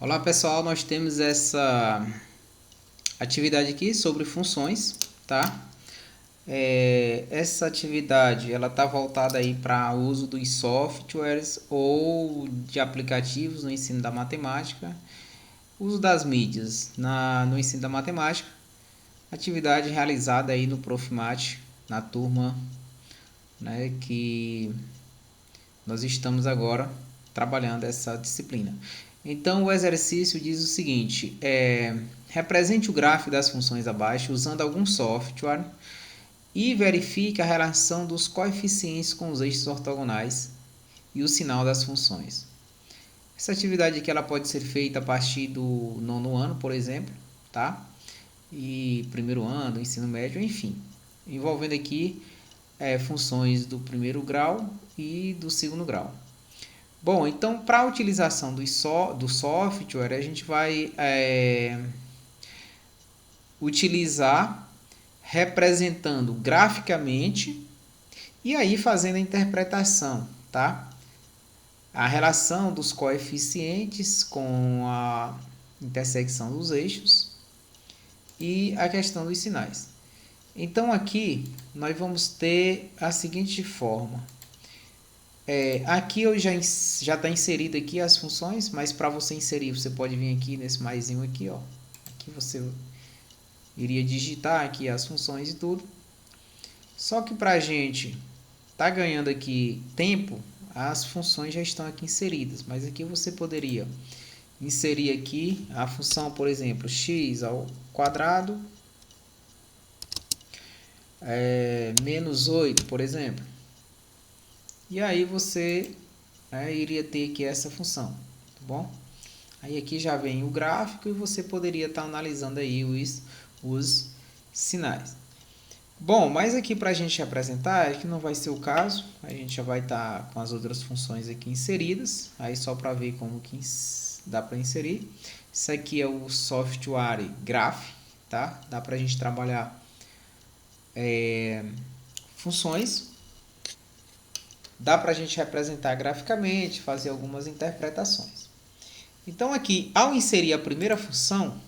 Olá pessoal, nós temos essa atividade aqui sobre funções, tá? Essa atividade ela está voltada aí para o uso dos softwares ou de aplicativos no ensino da matemática, uso das mídias no ensino da matemática, atividade realizada aí no Profimate, na turma, né, que nós estamos agora trabalhando essa disciplina. Então, o exercício diz o seguinte: represente o gráfico das funções abaixo usando algum software e verifique a relação dos coeficientes com os eixos ortogonais e o sinal das funções. Essa atividade aqui ela pode ser feita a partir do nono ano, por exemplo, tá? E primeiro ano, do ensino médio, enfim, envolvendo aqui funções do primeiro grau e do segundo grau. Bom, então para a utilização do software, a gente vai utilizar representando graficamente e aí fazendo a interpretação, tá? A relação dos coeficientes com a intersecção dos eixos e a questão dos sinais. Então aqui nós vamos ter a seguinte forma. Aqui eu já está inserido aqui as funções, mas para você inserir, você pode vir aqui nesse maisinho aqui, ó. Aqui você iria digitar aqui as funções e tudo. Só que para a gente tá ganhando aqui tempo, as funções já estão aqui inseridas, mas aqui você poderia inserir aqui a função, por exemplo, x ao quadrado menos 8, por exemplo. E aí você iria ter aqui essa função, tá bom? Aí aqui já vem o gráfico e você poderia estar analisando aí os sinais. Bom, mas aqui para a gente apresentar, aqui não vai ser o caso, a gente já vai estar com as outras funções aqui inseridas, aí só para ver como que dá para inserir. Isso aqui é o software Graph, tá? Dá para a gente trabalhar funções, dá para a gente representar graficamente, fazer algumas interpretações. Então aqui, ao inserir a primeira função,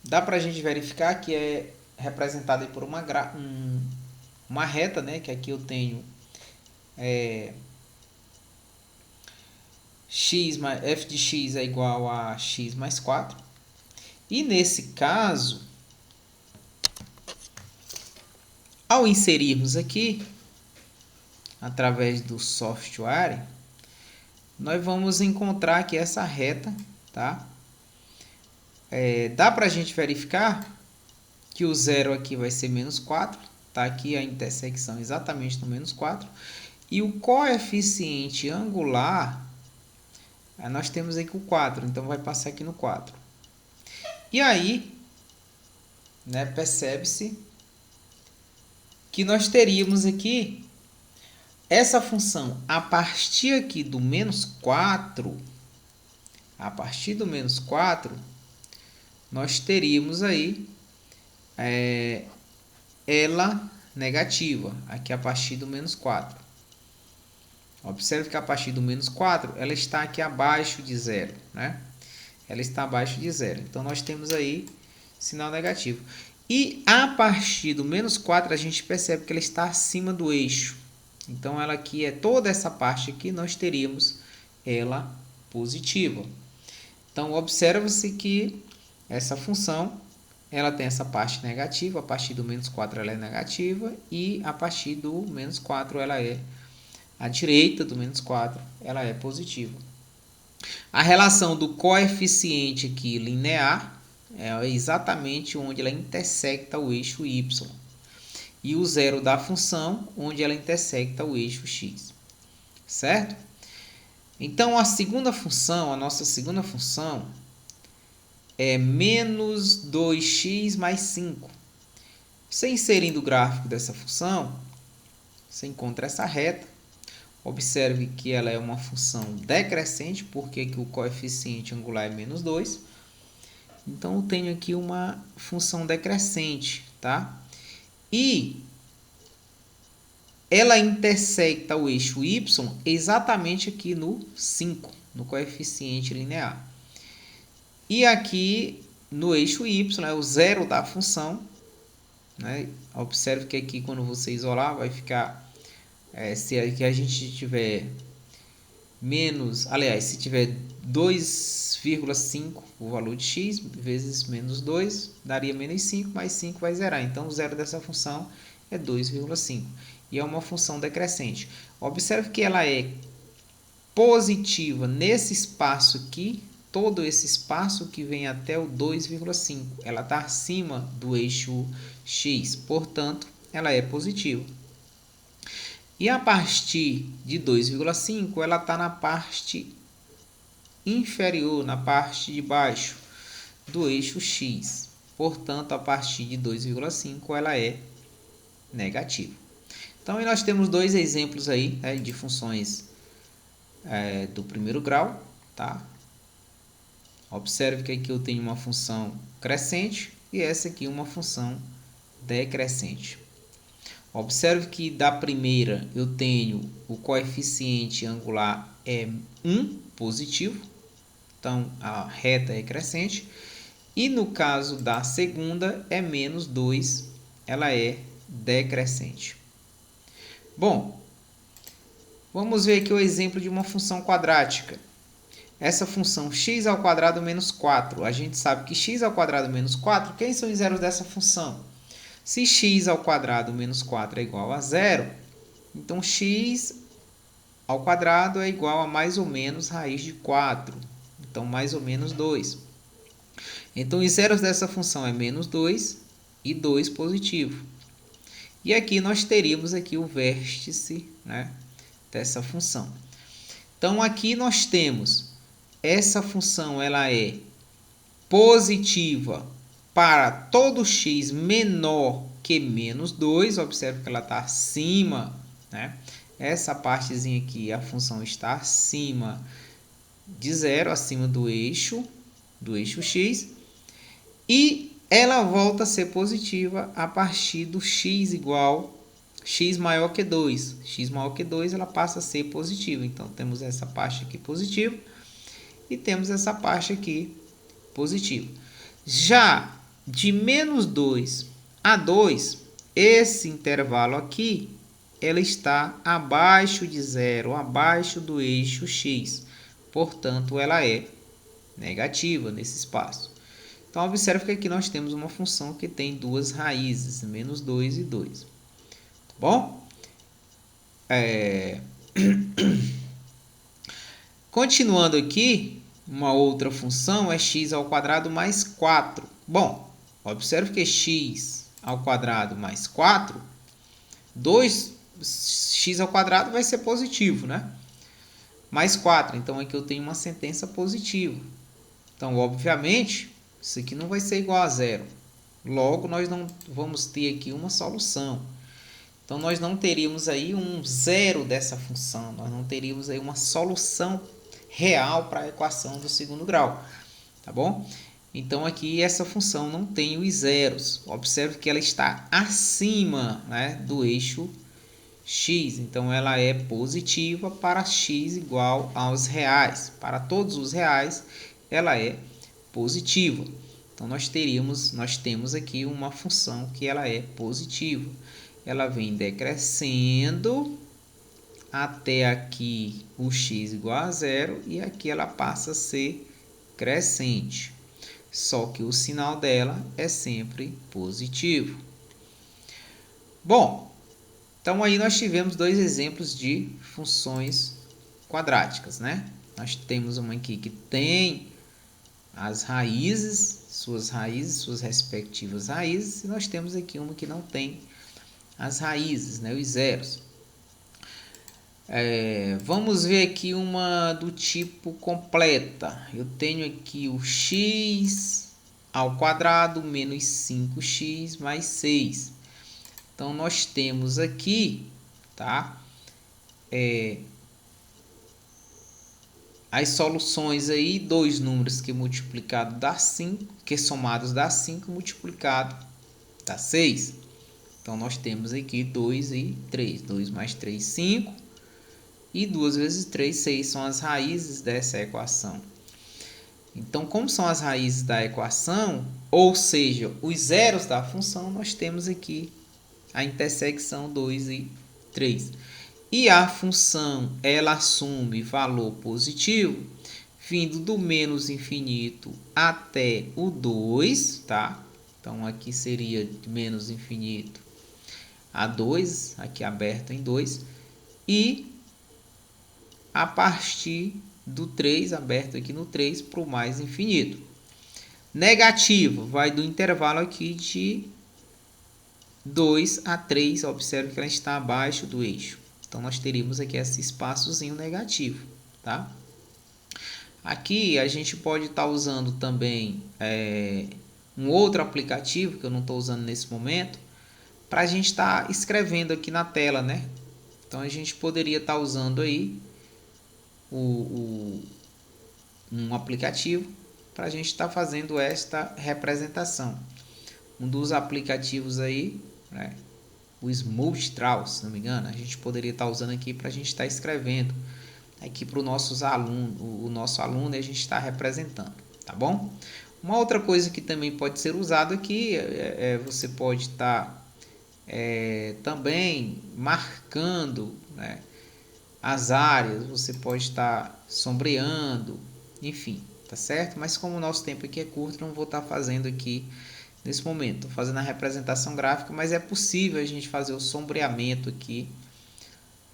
dá para a gente verificar que é representada por uma reta, né? Que aqui eu tenho f de x é igual a x mais 4. E nesse caso, ao inserirmos aqui, através do software, nós vamos encontrar aqui essa reta, tá? Dá para a gente verificar que o zero aqui vai ser menos 4, tá aqui a intersecção exatamente no menos 4, e o coeficiente angular, nós temos aqui o 4, então vai passar aqui no 4. E aí, né, percebe-se que nós teríamos aqui essa função a partir aqui do menos 4, a partir do menos 4, nós teríamos aí ela negativa, aqui a partir do menos 4. Observe que a partir do menos 4, ela está aqui abaixo de zero, né? Ela está abaixo de zero. Então, nós temos aí sinal negativo. E a partir do menos 4, a gente percebe que ela está acima do eixo. Então, ela aqui é toda essa parte aqui, nós teríamos ela positiva. Então, observa-se que essa função ela tem essa parte negativa, a partir do menos 4 ela é negativa e a partir do menos 4 ela é à direita do menos 4 ela é positiva. A relação do coeficiente aqui linear é exatamente onde ela intersecta o eixo y. E o zero da função onde ela intersecta o eixo x. Certo? Então, a nossa segunda função é menos 2x mais 5. Você inserindo o gráfico dessa função, você encontra essa reta. Observe que ela é uma função decrescente, porque que o coeficiente angular é menos 2. Então, eu tenho aqui uma função decrescente, tá? E ela intersecta o eixo y exatamente aqui no 5, no coeficiente linear. E aqui no eixo y é o zero da função, né? Observe que aqui quando você isolar vai ficar, se aqui a gente tiver menos, aliás, se tiver 2,5 o valor de x vezes menos 2 daria menos 5, mais 5 vai zerar. Então o zero dessa função é 2,5 e é uma função decrescente. Observe que ela é positiva nesse espaço aqui, todo esse espaço que vem até o 2,5, ela está acima do eixo x, portanto ela é positiva. E a partir de 2,5 ela está na parte inferior, na parte de baixo do eixo x. Portanto, a partir de 2,5 ela é negativa. Então, aí nós temos dois exemplos aí, né, de funções do primeiro grau, tá? Observe que aqui eu tenho uma função crescente e essa aqui uma função decrescente. Observe que da primeira eu tenho o coeficiente angular é 1 positivo, então a reta é crescente. E no caso da segunda é menos 2, ela é decrescente. Bom, vamos ver aqui o exemplo de uma função quadrática. Essa função x ao quadrado menos 4, a gente sabe que x ao quadrado menos 4, quem são os zeros dessa função? Se x ao quadrado menos 4 é igual a zero, então x ao quadrado é igual a mais ou menos raiz de 4. Então, mais ou menos 2. Então, os zeros dessa função é menos 2 e 2 positivo. E aqui nós teríamos aqui o vértice, né, dessa função. Então, aqui nós temos essa função, ela é positiva para todo x menor que menos 2, observe que ela está acima, né? Essa partezinha aqui, a função está acima de zero, acima do eixo x, e ela volta a ser positiva a partir do x igual x maior que 2. X maior que 2 ela passa a ser positiva. Então, temos essa parte aqui positiva e temos essa parte aqui positiva. Já de menos 2 a 2, esse intervalo aqui, ela está abaixo de zero, abaixo do eixo x. Portanto, ela é negativa nesse espaço. Então, observe que aqui nós temos uma função que tem duas raízes, menos 2 e 2. Tá bom? Continuando aqui, uma outra função é x ao quadrado mais 4. Bom, observe que x ao quadrado mais 4, 2x ao quadrado vai ser positivo, né? Mais 4, então aqui eu tenho uma sentença positiva. Então, obviamente, isso aqui não vai ser igual a zero. Logo, nós não vamos ter aqui uma solução. Então, nós não teríamos aí um zero dessa função. Nós não teríamos aí uma solução real para a equação do segundo grau. Tá bom? Então, aqui essa função não tem os zeros. Observe que ela está acima, né, do eixo x. Então, ela é positiva para x igual aos reais. Para todos os reais, ela é positiva. Então, nós temos aqui uma função que ela é positiva. Ela vem decrescendo até aqui o x igual a zero e aqui ela passa a ser crescente. Só que o sinal dela é sempre positivo. Bom, então aí nós tivemos dois exemplos de funções quadráticas, né? Nós temos uma aqui que tem as raízes, suas respectivas raízes, e nós temos aqui uma que não tem as raízes, né, os zeros. Vamos ver aqui uma do tipo completa. Eu tenho aqui o x ao quadrado menos 5x mais 6. Então, nós temos aqui, tá? As soluções aí, dois números que multiplicado dá 5, que somados dá 5, multiplicado dá 6. Então, nós temos aqui 2 e 3. 2 mais 3, 5. E 2 vezes 3, 6 são as raízes dessa equação. Então, como são as raízes da equação, ou seja, os zeros da função, nós temos aqui a intersecção 2 e 3. E a função, ela assume valor positivo, vindo do menos infinito até o 2, tá? Então, aqui seria de menos infinito a 2, aqui aberto em 2, e a partir do 3, aberto aqui no 3, para o mais infinito. Negativo, vai do intervalo aqui de 2 a 3, observe que ela está abaixo do eixo. Então, nós teríamos aqui esse espaçozinho negativo, tá? Aqui a gente pode estar usando também um outro aplicativo, que eu não estou usando nesse momento, para a gente estar escrevendo aqui na tela, né? Então, a gente poderia estar usando aí um aplicativo para a gente estar fazendo esta representação. Um dos aplicativos aí, né, o Smoothdraw, se não me engano, a gente poderia estar usando aqui para a gente estar escrevendo aqui para o nosso aluno, e a gente está representando, tá bom? Uma outra coisa que também pode ser usado aqui você pode estar também marcando, né, as áreas, você pode estar sombreando, enfim, tá certo? Mas como o nosso tempo aqui é curto, não vou estar fazendo aqui nesse momento. Estou fazendo a representação gráfica, mas é possível a gente fazer o sombreamento aqui,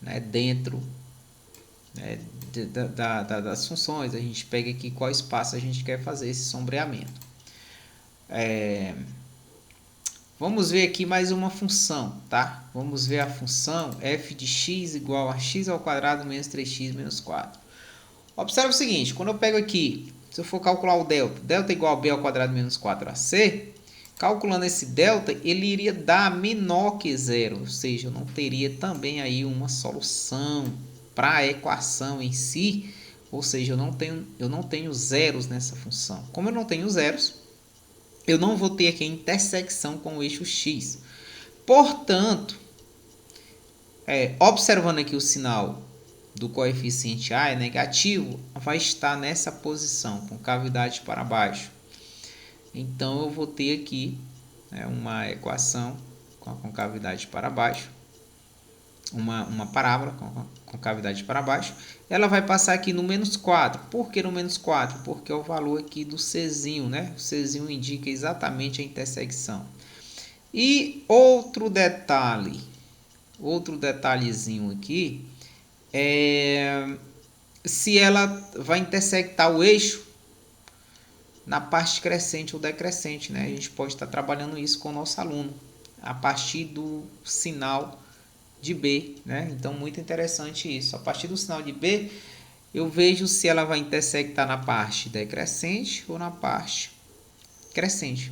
né, dentro, né, das funções. A gente pega aqui qual espaço a gente quer fazer esse sombreamento. Vamos ver aqui mais uma função, tá? Vamos ver a função f de x igual a x ao quadrado menos 3x menos 4. Observe o seguinte, quando eu pego aqui, se eu for calcular o delta igual a b ao quadrado menos 4ac, calculando esse delta, ele iria dar menor que zero, ou seja, eu não teria também aí uma solução para a equação em si, ou seja, eu não tenho zeros nessa função. Como eu não tenho zeros, eu não vou ter aqui a intersecção com o eixo x. Portanto, observando aqui o sinal do coeficiente A é negativo, vai estar nessa posição, com cavidade para baixo. Então, eu vou ter aqui uma equação com a concavidade para baixo, uma parábola com cavidade para baixo. Ela vai passar aqui no menos 4. Por que no menos 4? Porque é o valor aqui do Czinho, né? O Czinho indica exatamente a intersecção. E outro detalhezinho aqui, se ela vai intersectar o eixo na parte crescente ou decrescente, né? A gente pode estar trabalhando isso com o nosso aluno a partir do sinal de B, né? Então, muito interessante isso. A partir do sinal de B, eu vejo se ela vai intersectar na parte decrescente ou na parte crescente.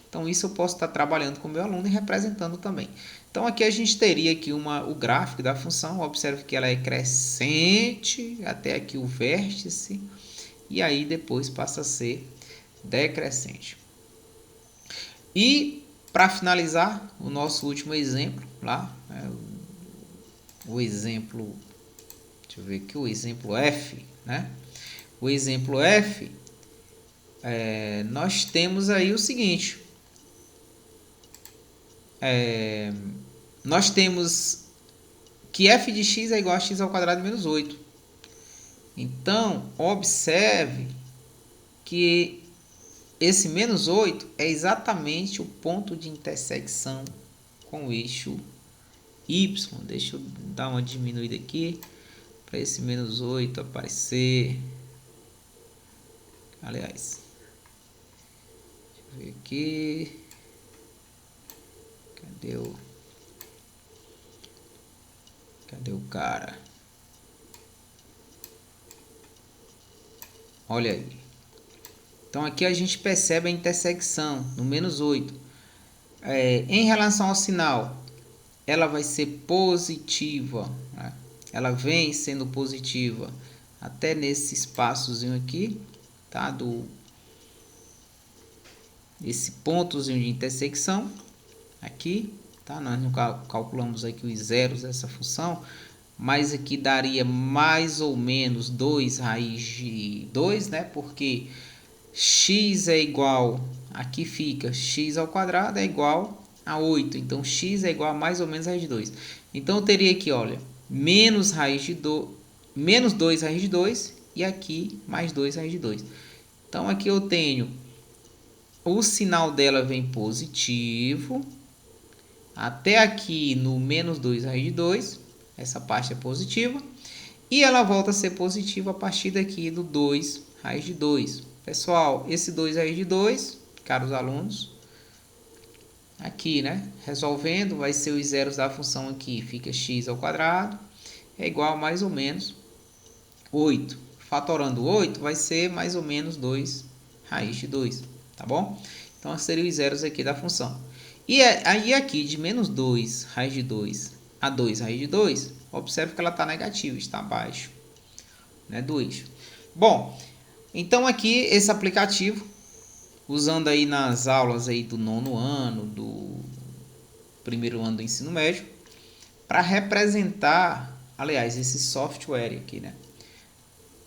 Então, isso eu posso estar trabalhando com o meu aluno e representando também. Então, aqui a gente teria aqui o gráfico da função. Observe que ela é crescente até aqui o vértice. E aí, depois passa a ser decrescente. E, para finalizar, o nosso último exemplo lá, o exemplo, deixa eu ver aqui, o exemplo F, né? O exemplo F, nós temos aí o seguinte, nós temos que f de x é igual a x ao quadrado menos 8. Então, observe que esse menos 8 é exatamente o ponto de intersecção com o eixo y. Deixa eu dar uma diminuída aqui para esse menos 8 aparecer. Aliás, deixa eu ver aqui. Cadê o cara? Olha aí. Então aqui a gente percebe a intersecção no menos 8. Em relação ao sinal, ela vai ser positiva, né? Ela vem sendo positiva até nesse espaçozinho aqui, tá? Esse pontozinho de intersecção aqui, tá? Nós não calculamos aqui os zeros dessa função, mas aqui daria mais ou menos 2 raiz de 2, né? Porque x é igual, aqui fica x ao quadrado é igual a 8. Então, x é igual a mais ou menos raiz de 2. Então, eu teria aqui, olha, menos raiz de menos 2 raiz de 2 e aqui mais 2 raiz de 2. Então, aqui eu tenho o sinal dela vem positivo até aqui no menos 2 raiz de 2. Essa parte é positiva. E ela volta a ser positiva a partir daqui do 2 raiz de 2. Pessoal, esse 2 raiz de 2, caros alunos, aqui, né? Resolvendo, vai ser os zeros da função aqui. Fica x ao quadrado é igual a mais ou menos 8. Fatorando 8 vai ser mais ou menos 2 raiz de 2, tá bom? Então, seriam os zeros aqui da função. E aí aqui, de menos 2 raiz de 2 a 2 raiz de 2, observe que ela está negativa, está abaixo, né, do eixo. Bom, então aqui esse aplicativo, usando aí nas aulas aí do 9º ano, do 1º ano do ensino médio, para representar, aliás, esse software aqui, né?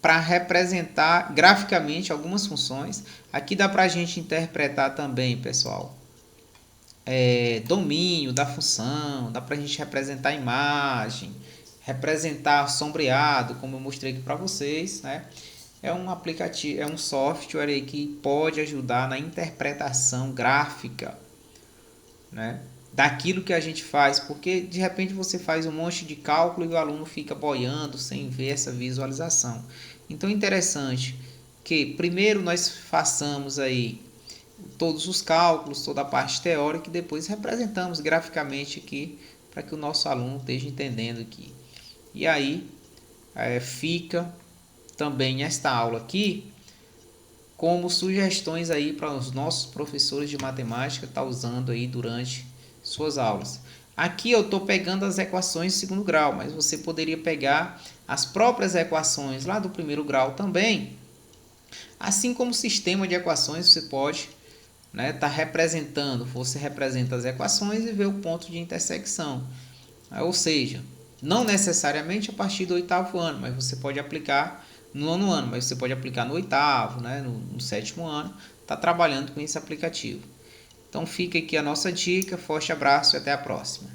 Para representar graficamente algumas funções. Aqui dá para a gente interpretar também, pessoal, domínio da função, dá para a gente representar a imagem, representar sombreado, como eu mostrei aqui para vocês, né? É um aplicativo, é um software aí que pode ajudar na interpretação gráfica, né, daquilo que a gente faz, porque de repente você faz um monte de cálculo e o aluno fica boiando sem ver essa visualização. Então é interessante que primeiro nós façamos aí todos os cálculos, toda a parte teórica e depois representamos graficamente aqui para que o nosso aluno esteja entendendo aqui. E aí fica também esta aula aqui como sugestões aí para os nossos professores de matemática estar usando aí durante suas aulas. Aqui eu estou pegando as equações de 2º grau, mas você poderia pegar as próprias equações lá do 1º grau também. Assim como o sistema de equações, você pode tá representando, você representa as equações e vê o ponto de intersecção. Ou seja, não necessariamente a partir do 8º ano, mas você pode aplicar no 9º ano, mas você pode aplicar no 8º, né, no 7º ano, está trabalhando com esse aplicativo. Então fica aqui a nossa dica, forte abraço e até a próxima.